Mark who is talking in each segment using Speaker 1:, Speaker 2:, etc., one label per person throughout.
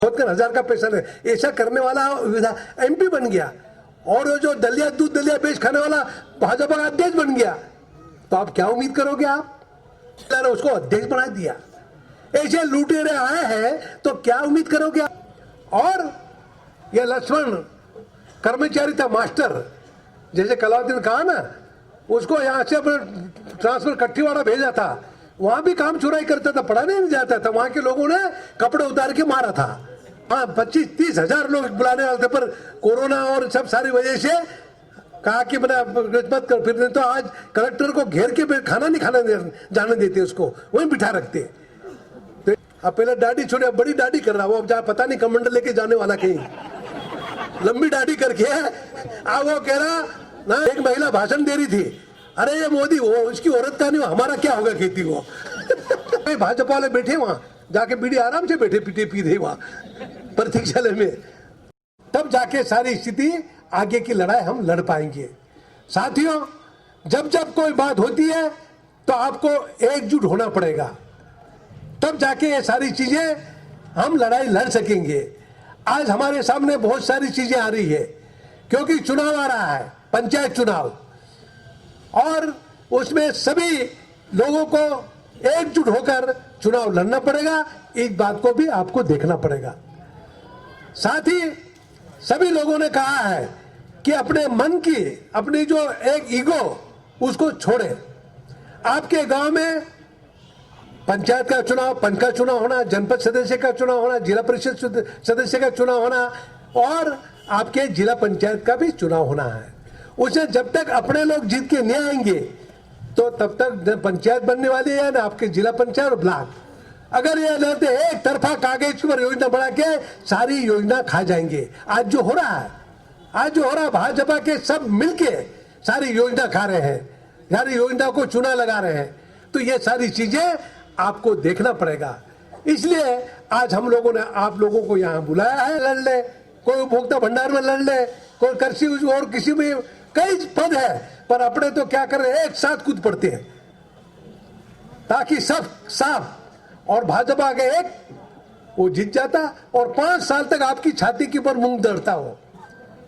Speaker 1: खुद का 1000 का पैसा नहीं, ऐसा करने वाला एमपी बन गया। और जो दलिया दूध दलिया बेच खाने वाला भाजपा का अध्यक्ष बन गया। तो आप क्या उम्मीद करोगे? आप उसको अध्यक्ष बना दिया। ऐसे लुटेरे आए हैं तो क्या उम्मीद करोगे? और यह लक्ष्मण कर्मचारी था, मास्टर, जैसे कलाउद्दीन कहा ना, उसको यहाँ से अपने ट्रांसफर कट्टीवाड़ा भेजा था, वहां भी काम चुराई करता था, पढ़ाने नहीं जाता था। वहां के लोगों ने कपड़े उतार के मारा था। हाँ, 25-30 हजार लोग बुलाने वाले थे, पर कोरोना और सब सारी वजह से कहा कि मत कर। फिर तो आज कलेक्टर को घेर के खाना नहीं जाने देते, उसको वहीं बिठा रखते। तो अब पहले दाढ़ी छोड़े, अब बड़ी दाढ़ी कर रहा, वो अब जहाँ पता नहीं कमंडल लेके जाने वाला कहीं, लंबी दाढ़ी करके। अब वो कह रहा ना, एक महिला भाषण दे रही थी, अरे ये मोदी, वो उसकी औरत का नहीं, हमारा क्या होगा खेती को। भाजपा वाले बैठे वहां जाके, बीड़ी आराम से बैठे पीटे पी रहे वहां प्रतीक्षालय में। तब जाके सारी स्थिति, आगे की लड़ाई हम लड़ पाएंगे। साथियों, जब जब कोई बात होती है तो आपको एकजुट होना पड़ेगा, तब जाके ये सारी चीजें हम लड़ाई लड़ सकेंगे। आज हमारे सामने बहुत सारी चीजें आ रही है, क्योंकि चुनाव आ रहा है, पंचायत चुनाव, और उसमें सभी लोगों को एकजुट होकर चुनाव लड़ना पड़ेगा। इस बात को भी आपको देखना पड़ेगा। साथ ही सभी लोगों ने कहा है कि अपने मन की, अपनी जो एक ईगो, उसको छोड़े। आपके गांव में पंचायत का चुनाव, पंच का चुनाव होना, जनपद सदस्य का चुनाव होना, जिला परिषद सदस्य का चुनाव होना, और आपके जिला पंचायत का भी चुनाव होना है। उसे जब तक अपने लोग जीत के नहीं आएंगे तो तब तक पंचायत बनने वाली है ना, आपके जिला पंचायत और ब्लॉक। अगर ये लड़ते एक तरफा कागज पर योजना बना के सारी योजना खा जाएंगे। आज जो हो रहा है, भाजपा के सब मिलके सारी योजना खा रहे हैं, सारी योजना को चूना लगा रहे हैं। तो ये सारी चीजें आपको देखना पड़ेगा। इसलिए आज हम लोगों ने आप लोगों को यहाँ बुलाया है, लड़ ले, कोई उपभोक्ता भंडार में लड़ ले, कोई कृषि और किसी में कई पद है, पर अपने तो क्या कर रहे हैं, एक साथ कूद पड़ते हैं, ताकि सब साफ। और भाजपा के एक वो जीत जाता, और 5 साल तक आपकी छाती के ऊपर मूंग दौड़ता हो,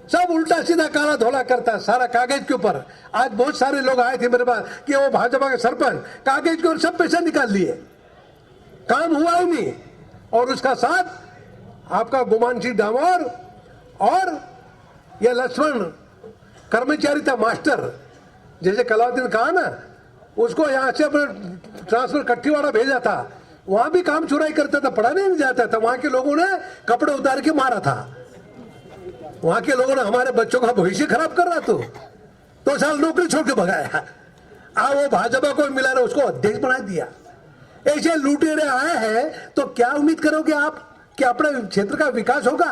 Speaker 1: सब उल्टा सीधा काला धोला करता सारा कागज के ऊपर। आज बहुत सारे लोग आए थे मेरे पास कि वो भाजपा के सरपंच कागज के ऊपर सब पैसा निकाल लिए, काम हुआ ही नहीं। और उसका साथ आपका गुमान सिंह डामोर और यह लक्ष्मण कर्मचारी था, मास्टर, जैसे कलाउद्दीन कहा ना, उसको यहाँ से अपने ट्रांसफर कट्टीवाड़ा भेजा था, वहां भी काम चुराई करता था, पढ़ाने नहीं जाता था। वहां के लोगों ने कपड़े उतार के मारा था। वहां के लोगों ने हमारे बच्चों का भविष्य खराब कर रहा, तो साल नौकरी छोड़ के भगाया। अब वो भाजपा को मिला रहा, उसको अध्यक्ष बना दिया। ऐसे लुटेरे आए हैं तो क्या उम्मीद करोगे आप कि अपने क्षेत्र का विकास होगा?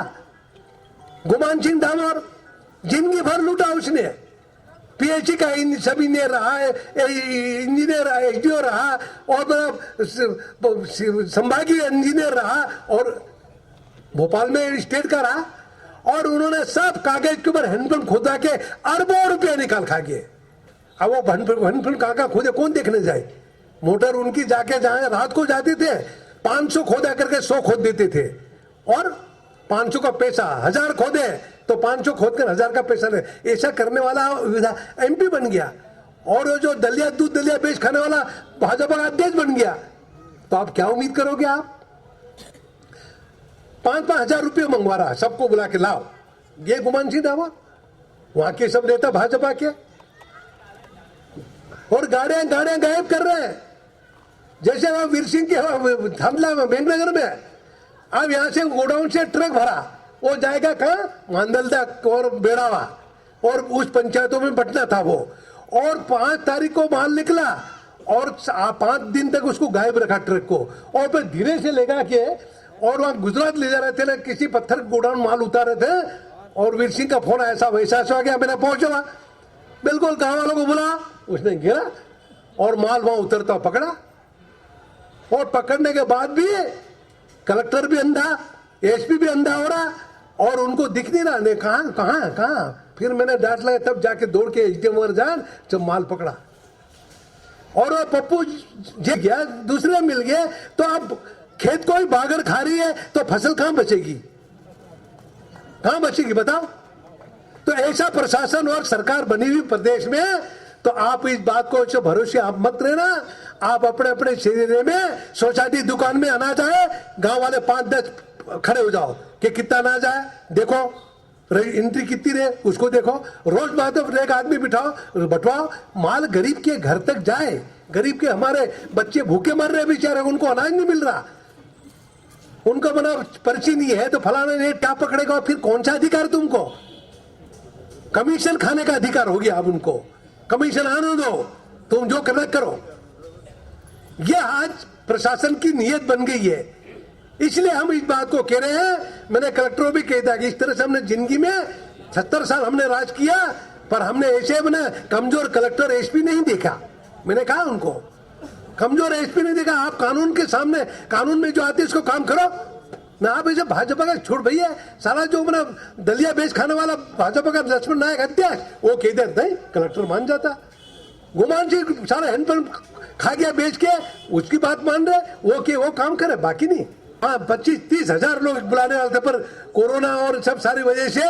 Speaker 1: गुमान सिंह डामोर जिंदगी भर लूटा उसने, पीएचडी का सब इंजीनियर रहा है, इंजीनियर रहा, एसडीओ रहा, और संभागीय इंजीनियर रहा, और भोपाल में स्टेट का रहा। और उन्होंने सब कागज के ऊपर हैंडपंप खोदा के अरबों रुपया निकाल खा गए। अब वो हैंडपंप कहाँ खोदे, कौन देखने जाए? मोटर उनकी जाके जहां रात को जाते थे, 500 खोदा करके 100 खोद देते थे, और 500 का पैसा, 1000 खोदे तो 500 खोद कर 1000 का पैसा नहीं। ऐसा करने वाला एमपी बन गया। और जो दलिया दूध दलिया बेच खाने वाला भाजपा का अध्यक्ष बन गया। तो आप क्या उम्मीद करोगे? आप 5-5 हजार रुपये मंगवा रहा है, सबको बुला के लाओ। ये गुमान सिंह डामोर, वहां के सब नेता भाजपा के, और गाड़ियां गायब कर रहे हैं। जैसे वहां वीर सिंह के थांदला में, बेंगनगर में, अब यहां से गोडाउन से ट्रक भरा, वो जाएगा कहां? मांदलदा और बेड़ावा, और उस पंचायतों में बटना था वो। और 5 तारीख को माल निकला, और 5 दिन तक उसको गायब रखा ट्रक को, और फिर धीरे से लेगा के और वहां गुजरात ले जा रहे थे, किसी पत्थर गोडाउन माल उतार रहे थे, और वीर सिंह का फोन ऐसा वैसा आ गया, मेरा पहुंचा, बिल्कुल गांव वालों को बुला, उसने गिरा और माल वहां उतरता पकड़ा। और पकड़ने के बाद भी कलेक्टर भी अंधा, एसपी भी अंधा हो रहा, और उनको दिख नहीं रहा, ने कहां। फिर मैंने डांट लगा, तब जाके दौड़ के एसडीएम वगैरह जान, जब माल पकड़ा। और वो पप्पू जी गया, दूसरे मिल गए। तो अब खेत को ही बागड़ खा रही है तो फसल कहां बचेगी, कहां बचेगी बताओ। तो ऐसा प्रशासन और सरकार बनी हुई प्रदेश में, तो आप इस बात को जो भरोसे आप मत रहना। आप अपने अपने शरीर में सोसाइटी दुकान में अनाज आए, गांव वाले 5-10 खड़े हो जाओ कि कितना अनाज आए, देखो एंट्री कितनी रहे उसको देखो, रोज बात एक आदमी बिठाओ बंटवाओ, माल गरीब के घर तक जाए। गरीब के हमारे बच्चे भूखे मर रहे बेचारे, उनको अनाज नहीं मिल रहा, उनको बना पर्ची नहीं है तो फलाना रेट क्या पकड़ेगा, फिर कौन सा अधिकार तुमको, कमीशन खाने का अधिकार हो गया। अब उनको कमीशन आने दो, तुम जो करना करो। यह आज प्रशासन की नीयत बन गई है, इसलिए हम इस बात को कह रहे हैं। मैंने कलेक्टरों भी कह दिया कि इस तरह से हमने जिंदगी में 70 साल हमने राज किया, पर हमने ऐसे मैंने कमजोर कलेक्टर एसपी नहीं देखा। मैंने कहा उनको कमजोर एसपी नहीं देखा। आप कानून के सामने, कानून में जो आते इसको काम करो ना। आप ऐसे भाजपा का छोड़ भैया, सारा जो मैंने दलिया बेच खाने वाला भाजपा का लक्ष्मण नायक अध्यक्ष, वो कह दे नहीं कलेक्टर मान जाता। गुमान जी सारा हैंडपंप खा गया बेच के, उसकी बात मान रहे वो काम करे, बाकी नहीं। हाँ 25-30 हजार लोग बुलाने वाले थे, पर कोरोना और सब सारी वजह से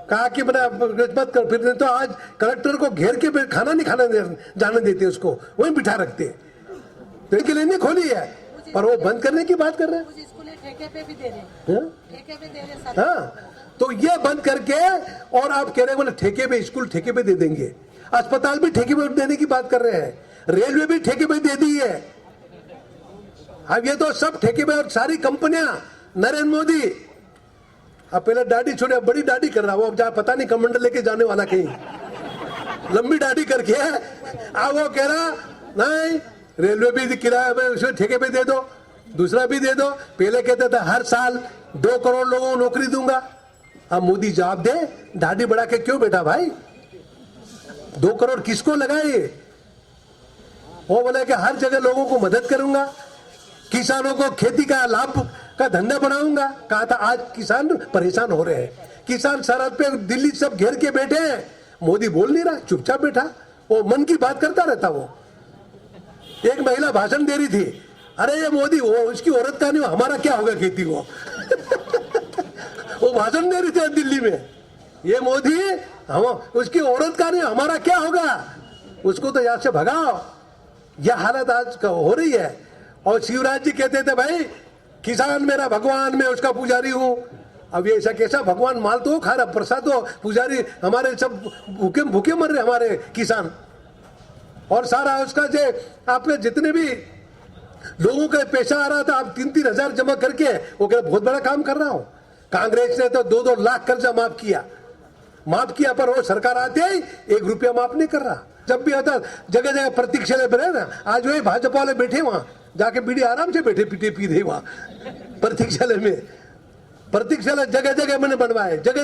Speaker 1: कहा कि मत कर, फिर तो आज कलेक्टर को घेर के खाना नहीं जाने देते, उसको वहीं बिठा रखते। तो इनके लिए नहीं खोली है, पर वो बंद करने की बात कर रहे हैं।
Speaker 2: ठेके पे भी दे रहे, ठेके पे दे रहे।
Speaker 1: हाँ, तो ये बंद करके, और आप कह रहे हैं ठेके पे, स्कूल ठेके पे दे देंगे, अस्पताल भी ठेके पे देने की बात कर रहे हैं, रेलवे भी ठेके पे दे दी है। अब ये तो सब ठेके पे, और सारी कंपनियां, नरेंद्र मोदी अब पहले दाढ़ी छोड़े, बड़ी दाढ़ी कर रहा, वो अब पता नहीं कमंडल लेके जाने वाला कहीं, लंबी दाढ़ी करके अब वो कह रहा नहीं रेलवे भी किराया में उसे ठेके पे दे दो, दूसरा भी दे दो। पहले कहते थे हर साल 2 करोड़ लोगों को नौकरी दूंगा। अब मोदी जवाब दे, दाढ़ी बढ़ा के क्यों बेटा भाई, 2 करोड़ किसको लगाए। वो बोले कि हर जगह लोगों को मदद करूंगा, किसानों को खेती का लाभ का धंधा बनाऊंगा। कहा था आज किसान परेशान हो रहे हैं, किसान सरहद पे दिल्ली सब घेर के बैठे हैं, मोदी बोल नहीं रहा, चुपचाप बैठा, वो मन की बात करता रहता। वो एक महिला भाषण दे रही थी, अरे ये मोदी वो उसकी औरत का नहीं, हमारा क्या होगा खेती वो वो भाषण दे रही थी दिल्ली में, ये मोदी हम उसकी औरत का नहीं, हमारा क्या होगा, उसको तो यहाँ से भगाओ। यह हालत आज हो रही है। और शिवराज जी कहते थे भाई किसान मेरा भगवान, मैं उसका पुजारी हूं। अब ये ऐसा कैसा भगवान, माल तो खा रहा, प्रसाद तो पुजारी, हमारे सब भूखे भूखे मर रहे हमारे किसान। और सारा उसका जो आपने जितने भी लोगों का पैसा आ रहा था, आप 3-3 हजार जमा करके, वो कह बहुत बड़ा काम कर रहा हूं। कांग्रेस ने तो 2-2 लाख कर्जा माफ किया, पर वो सरकार आते ही 1 रुपया माफ नहीं कर रहा। जब भी आता जगह जगह प्रतीक्षालय पे ना, आज वही भाजपा वाले बैठे वहां जाके बीड़ी आराम से बैठे पीटे पी रहे वहां प्रतीक्षालय में, प्रतीक्षालय जगह जगह मैंने बनवाए, जगह